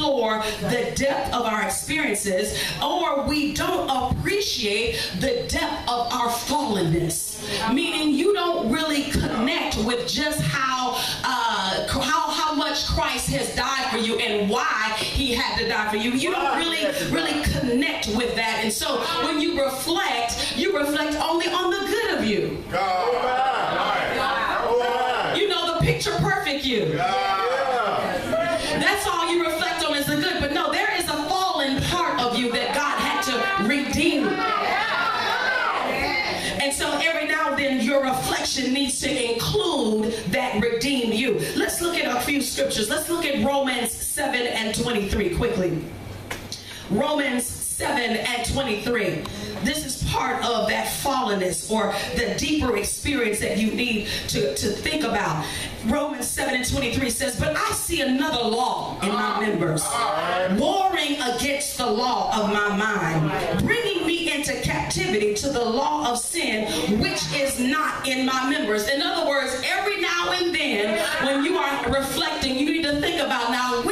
explore the depth of our experiences, or we don't appreciate the depth of our fallenness. Meaning you don't really connect with just how much Christ has died for you and why he had to die for you. You don't really connect with that. And so when you reflect only on the good of you. You know, the picture perfect you. That's all you reflect on is the good. But no, there is a fallen part of you that God had to redeem. And so every now and then your reflection needs to include that redeem you. Let's look at a few scriptures. Let's look at Romans 7:23 quickly. Romans 7:23. This is part of that fallenness or the deeper experience that you need to think about. Romans 7:23 says, "But I see another law in my members, warring against the law of my mind, bringing me into captivity to the law of sin, which is not in my members." In other words, every now and then when you are reflecting, you need to think about, now,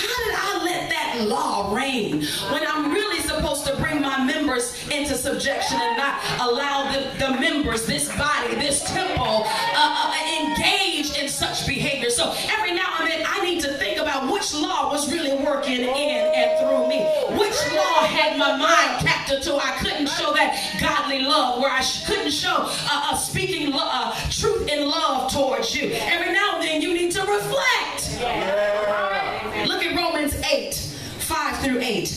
how did I let that law reign when I'm really supposed to bring my members into subjection and not allow the members, this body, this temple, engage in such behavior. So every now and then I need to think about which law was really working in and through me. Which law had my mind captive to I couldn't show that godly love, where I couldn't show speaking truth in love towards you. Every now and then you need to reflect. Look at Romans 8:5-8.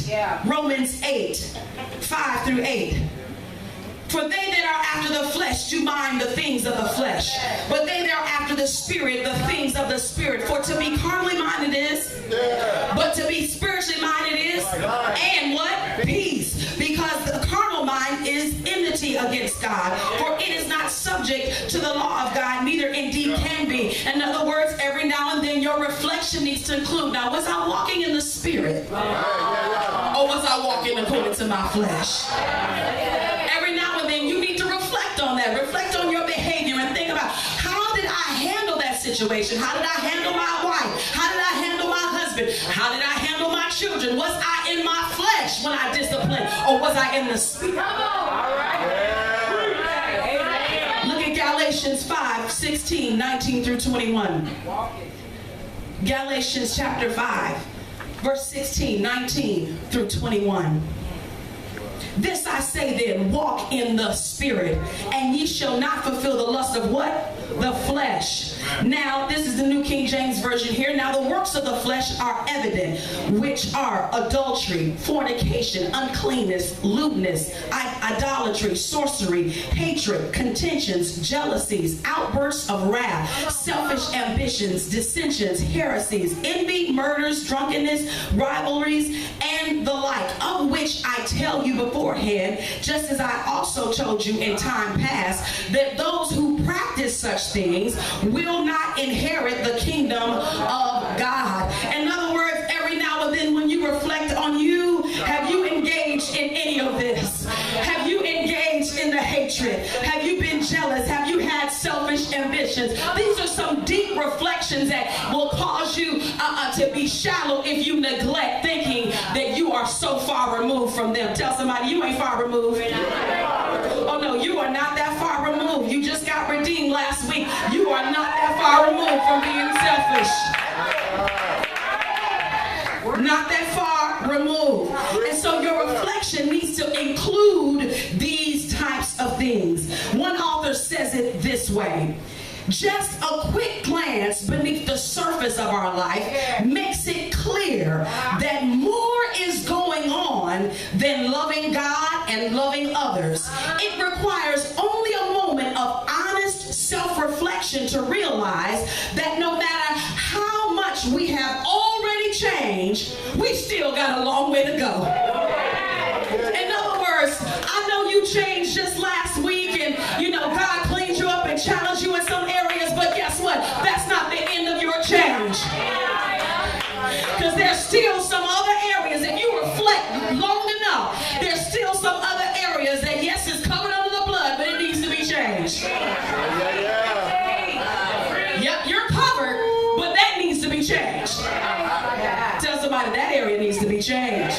Romans 8:5-8. "For they that are after the flesh do mind the things of the flesh, but they that are after the Spirit, the things of the Spirit. For to be carnally minded is, but to be spiritually minded is, and what? Peace. Because the carnal mind is enmity against God, for it is not subject to the law of God, neither indeed can be." In other words, every now and then your reflection needs to include, now, was I walking in the Spirit? Or was I walking according to my flesh? Every now and then you need to reflect on that. Reflect on your behavior and think about, how did I handle that situation? How did I handle my wife? How did I handle my husband? How did I handle my children? Was I in my flesh when I disciplined, or was I in the Spirit? Look at Galatians 5:16-19-21. Galatians chapter 5, verse 16, 19-21. "This I say then, walk in the Spirit, and ye shall not fulfill the lust of" what? "The flesh." Now, this is the New King James Version here. "Now the works of the flesh are evident, which are adultery, fornication, uncleanness, lewdness, idolatry, sorcery, hatred, contentions, jealousies, outbursts of wrath, selfish ambitions, dissensions, heresies, envy, murders, drunkenness, rivalries, and the like, of which I tell you beforehand, just as I also told you in time past, that those who practice such things will not inherit the kingdom of God." In other words, every now and then when you reflect on you, have you engaged in any of this? Have you engaged in the hatred? Have you been jealous? Have you had selfish ambitions? These are some deep reflections that will cause you to be shallow if you neglect thinking that you are so far removed from them. Tell somebody, you ain't far removed. Oh no, you are not that far removed. You just got redeemed last week. You are not that far removed from being selfish. Not that far removed. And so your reflection needs to include these types of things. One author says it this way: "Just a quick glance beneath the surface of our life makes it clear that more is going on than loving God and loving others. It requires only a moment of honest self-reflection to realize that no matter how much we have already changed, we still got a long way to go." In other words, I know you changed just last week, and God cleaned you up and challenged you in some areas, but guess what? That's not the end of your change. Because there's still some other areas, if you reflect long enough, there's still some other areas that, yes, is covered under the blood, but it needs to be changed. Yep, you're covered, but that needs to be changed. Tell somebody, somebody, that area needs to be changed.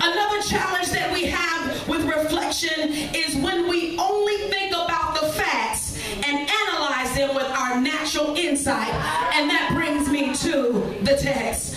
Another challenge that we have with reflection is when we only think about the facts and analyze them with our natural insight. And that brings me to the text.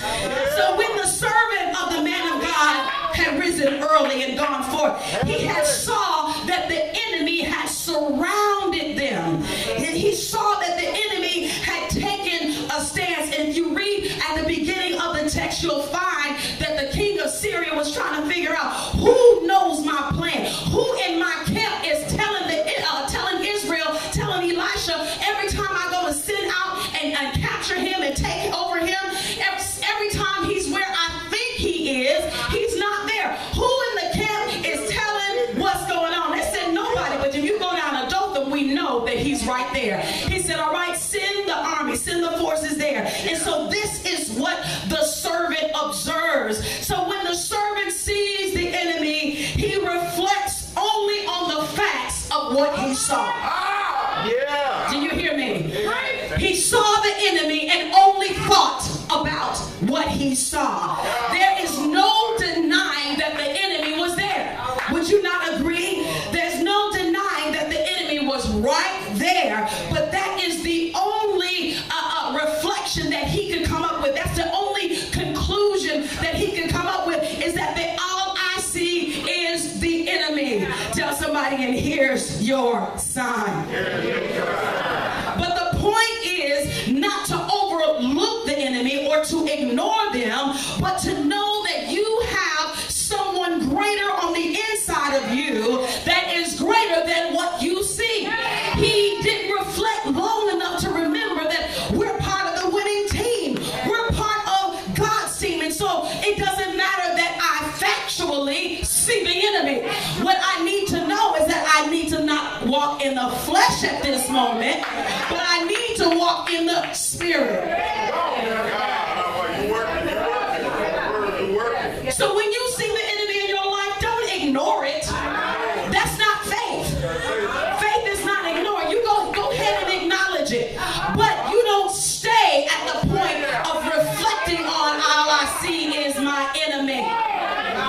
So when the servant of the man of God had risen early and gone forth, he had saw that the enemy had surrounded them. And he saw that the enemy had taken a stance. And if you read at the beginning of the text, you'll find that the king of Syria was trying to figure out, who knows my plan? Who in my camp is telling Israel, telling Elisha, every time I go to send out and capture him and take over him, every time he's where I think he is, he's not there. Who in the camp is telling what's going on? They said nobody, but if you go down to Dothan, we know that he's right there. He said, all right, send the army, send the forces there. And so this is what the servant observes. So when the servant sees the enemy, he reflects only on the facts of what he saw. Yeah. Do you hear me? He saw the enemy and only thought about what he saw. There is no denying that the enemy was there. Would you not agree? There's no denying that the enemy was right there, but that is the only reflection that he could come up with. That's the only conclusion that he could come up with, is that all I see is the enemy. Tell somebody, and here's your sign. But the point is not to overlook the enemy or to ignore them, but to know that you have someone greater on the inside of you that is greater than what you see. He didn't reflect long enough to remember that we're part of the winning team. We're part of God's team. And so it doesn't matter that I factually see the enemy. What I need to know is that I need to not walk in the flesh at this moment, but I need to walk in the spirit. So when you see the enemy in your life, don't ignore it. That's not faith. Faith is not ignoring. You go ahead and acknowledge it. But you don't stay at the point of reflecting on all I see is my enemy.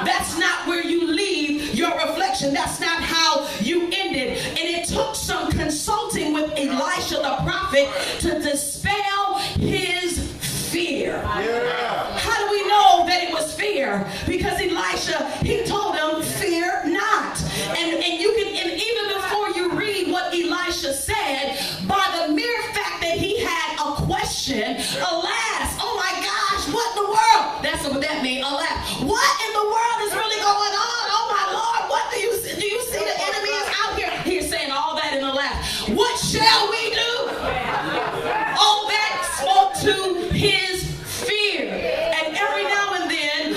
That's not where you leave your reflection. That's not how you ended. And it took some consulting with Elisha the prophet to dispel his fear. How do we know that it was fear? Because Elisha, he told him, fear not. And even before you read what Elisha said, by the mere fact that he had a question, alas, oh my gosh, what in the world? That's what that means, alas. What in the world is really going on? Oh my Lord, what do you see? Do you see the enemy is out here? He's saying all that in the laugh. What shall we do? All that spoke to his fear. And every now and then,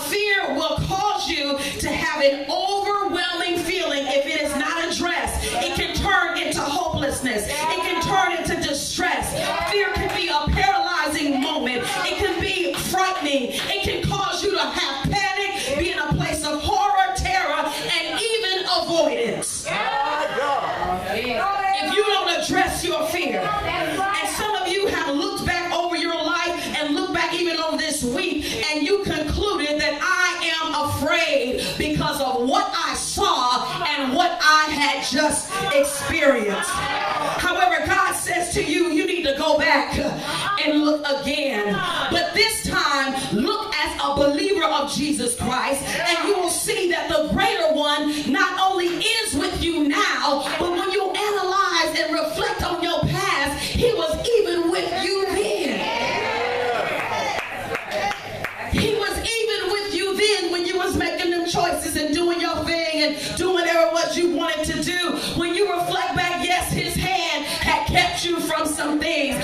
fear will cause you to have an overwhelming feeling if it is not addressed. It can turn into hopelessness. It can turn into distress. Fear can be a paralyzing moment. It can be frightening. It can cause you to have panic, be in a place of horror, terror, and even avoidance. If you don't address your fear, and some of you have looked back over your life and looked back even on this week, and you concluded that I am afraid because of what I saw and what I had just experienced. However, God says to you, you need to go back and look again. But this time, look as a believer of Jesus Christ, and you will see that the greater one not only is with you now, but when you analyze and reflect on your past, he was even with you then. He was even with you then when you was making them choices and doing your thing and doing whatever what you wanted to do. When you reflect back, yes, his hand had kept you from some things.